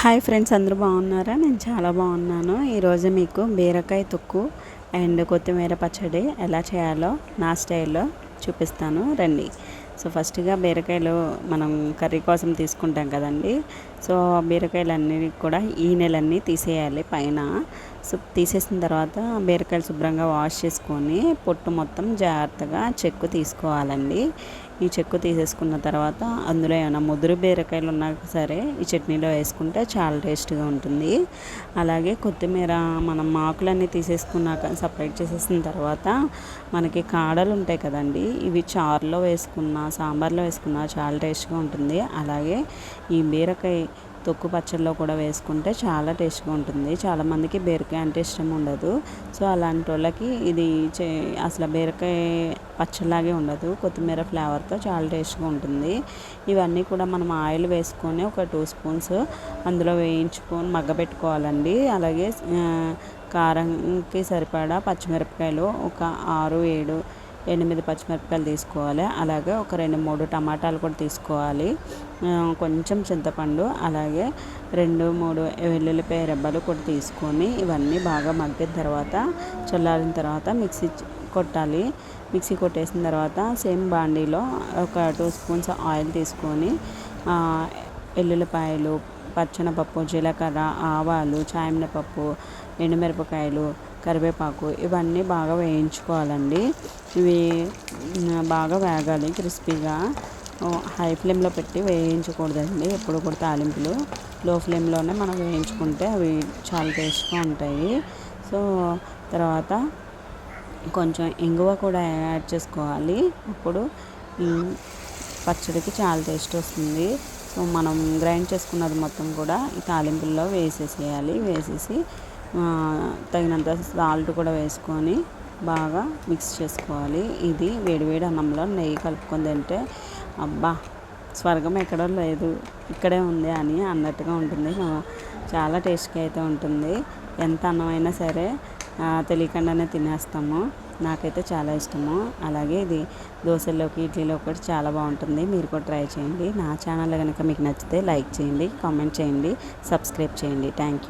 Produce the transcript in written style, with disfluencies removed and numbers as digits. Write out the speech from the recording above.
Hi friends, అందరూ బాగున్నారా? నేను చాలా బాగున్నాను. ఈరోజు మీకు బీరకాయ తొక్కు అండ్ కొత్తిమీర పచ్చడి ఎలా చేయాలో నా స్టైల్లో చూపిస్తాను, రండి. సో ఫస్ట్గా బీరకాయలు మనం కర్రీ కోసం తీసుకుంటాం కదండి. సో బీరకాయలన్నీ కూడా ఈ నెలన్నీ తీసేయాలి పైన. సో తీసేసిన తర్వాత బీరకాయలు శుభ్రంగా వాష్ చేసుకొని పొట్టు మొత్తం జాగ్రత్తగా చెక్కు తీసుకోవాలండి. ఈ చెక్కు తీసేసుకున్న తర్వాత అందులో ఏమైనా ముదురు బీరకాయలు ఉన్నా సరే ఈ చట్నీలో వేసుకుంటే చాలా టేస్ట్గా ఉంటుంది. అలాగే కొత్తిమీర మనం ఆకులన్నీ తీసేసుకున్నాక సపరేట్ చేసేసిన తర్వాత మనకి కాడలు ఉంటాయి కదండి, ఇవి చారులో వేసుకున్నా సాంబార్లో వేసుకున్నా చాలా టేస్ట్గా ఉంటుంది. అలాగే ఈ బీరకాయ తొక్కు పచ్చడిలో కూడా వేసుకుంటే చాలా టేస్ట్గా ఉంటుంది. చాలామందికి బీరకాయ అంటే ఇష్టం ఉండదు. సో అలాంటి వాళ్ళకి ఇది అసలు బీరకాయ పచ్చడిలాగే ఉండదు, కొత్తిమీర ఫ్లేవర్తో చాలా టేస్ట్గా ఉంటుంది. ఇవన్నీ కూడా మనం ఆయిల్ వేసుకొని ఒక 2 స్పూన్స్ అందులో వేయించుకొని మగ్గబెట్టుకోవాలండి. అలాగే కారంకి సరిపడా పచ్చిమిరపకాయలు ఒక 6, 7, 8 పచ్చిమిరపకాయలు తీసుకోవాలి. అలాగే ఒక 2, 3 టమాటాలు కూడా తీసుకోవాలి. కొంచెం చింతపండు, అలాగే 2, 3 వెల్లుల్లిపాయ రెబ్బలు కూడా తీసుకొని ఇవన్నీ బాగా మగ్గిన తర్వాత చల్లారిన తర్వాత మిక్సీ కొట్టాలి. మిక్సీ కొట్టేసిన తర్వాత సేమ్ బాండీలో ఒక 2 స్పూన్స్ ఆయిల్ తీసుకొని ఎల్లుల్లిపాయలు, పచ్చెనపప్పు, జీలకర్ర, ఆవాలు, చాయమినపప్పు, ఎండుమిరపకాయలు, కరివేపాకు ఇవన్నీ బాగా వేయించుకోవాలండి. ఇవి బాగా వేగాలి క్రిస్పీగా. హై ఫ్లేమ్లో పెట్టి వేయించకూడదండి ఎప్పుడు కూడా తాలింపులు. లో ఫ్లేమ్లోనే మనం వేయించుకుంటే అవి చాలా టేస్ట్గా ఉంటాయి. సో తర్వాత కొంచెం ఇంగువ కూడా యాడ్ చేసుకోవాలి. అప్పుడు పచ్చడికి చాలా టేస్ట్ వస్తుంది. సో మనం గ్రైండ్ చేసుకున్నది మొత్తం కూడా ఈ తాలింపుల్లో వేసేసేయాలి. వేసేసి తగినంత సాల్ట్ కూడా వేసుకొని బాగా మిక్స్ చేసుకోవాలి. ఇది వేడివేడి అన్నంలో నెయ్యి కలుపుకొని తింటే అబ్బా, స్వర్గం ఎక్కడో లేదు, ఇక్కడే ఉంది అని అన్నట్టుగా ఉంటుంది. చాలా టేస్ట్గా అయితే ఉంటుంది. ఎంత అన్నమైనా సరే తెలియకుండానే తినేస్తాము. నాకైతే చాలా ఇష్టము. అలాగే ఇది దోశల్లోకి, ఇడ్లీలోకి కూడా చాలా బాగుంటుంది. మీరు కూడా ట్రై చేయండి. నా ఛానల్ కనుక మీకు నచ్చితే లైక్ చేయండి, కామెంట్ చేయండి, సబ్స్క్రైబ్ చేయండి. Thank you.